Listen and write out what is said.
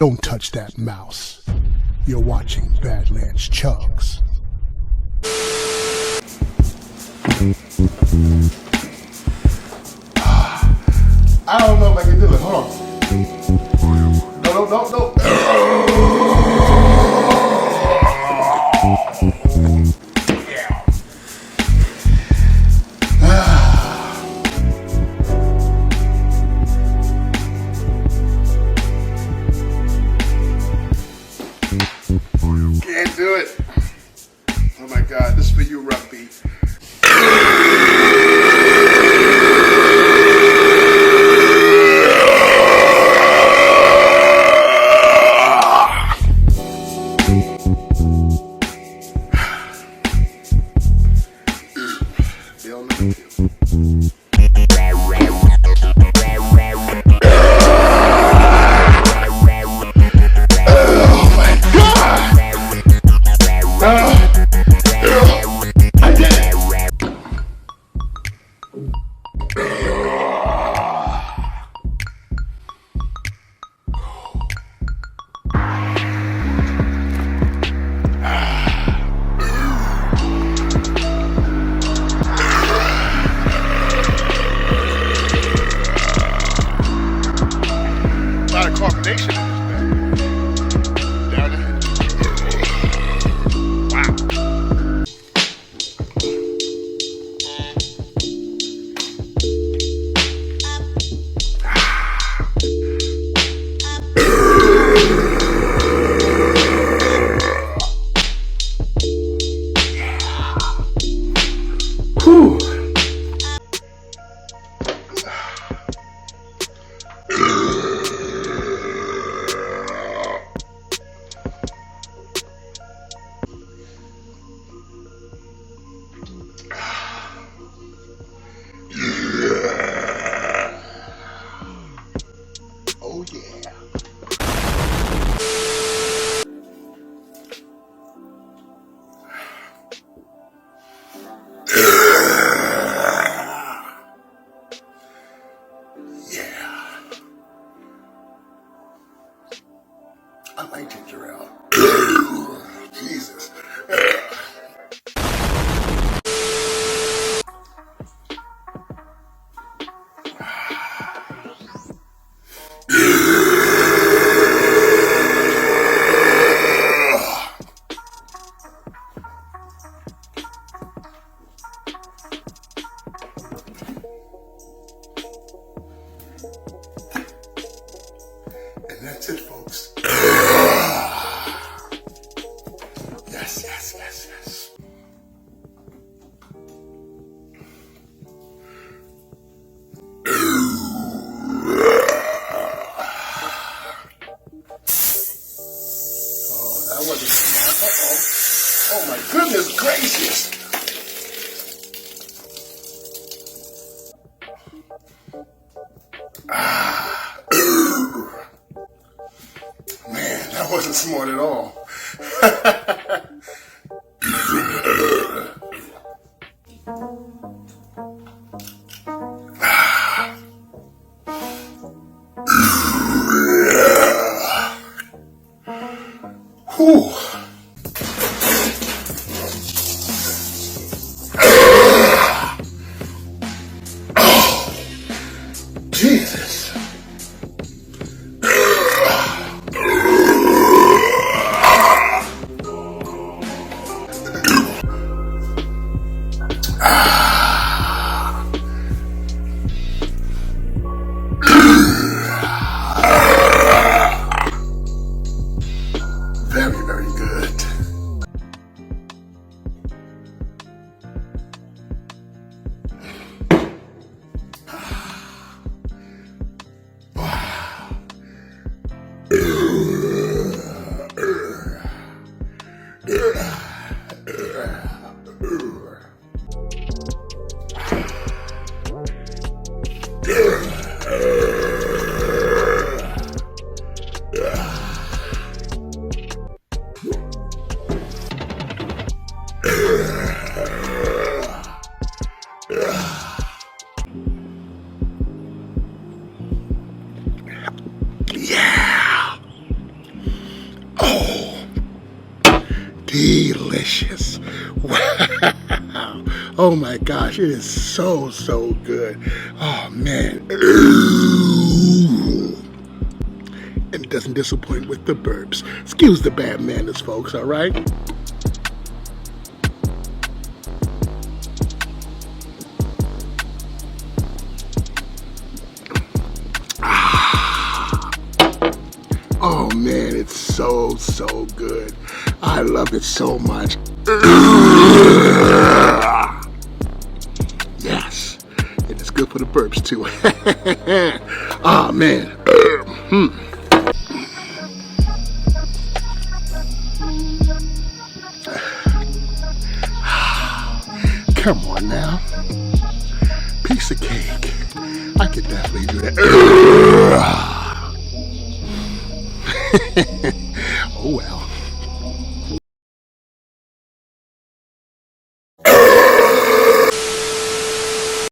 Don't touch that mouse. You're watching BadlandsChugs. I don't know if I can do it. Hold on. No. Can't do it. Oh my God, this is for you, Rough Beat. Compilation in this bag. Down there. Wow. Whew. Oh yeah. Yeah. I like ginger ale. Jesus. And that's it, folks. Yes. Oh, that wasn't. Uh-oh. Oh my goodness gracious. Man, that wasn't smart at all. Whew. Jesus. Very, very delicious. Wow. Oh my gosh, it is so good. Oh man. And it doesn't disappoint with the burps. Excuse the bad manners, folks, all right? Oh man, it's so good. I love it so much. Yes, it is good for the burps too. Oh man. Come on now. Piece of cake. I could definitely do that.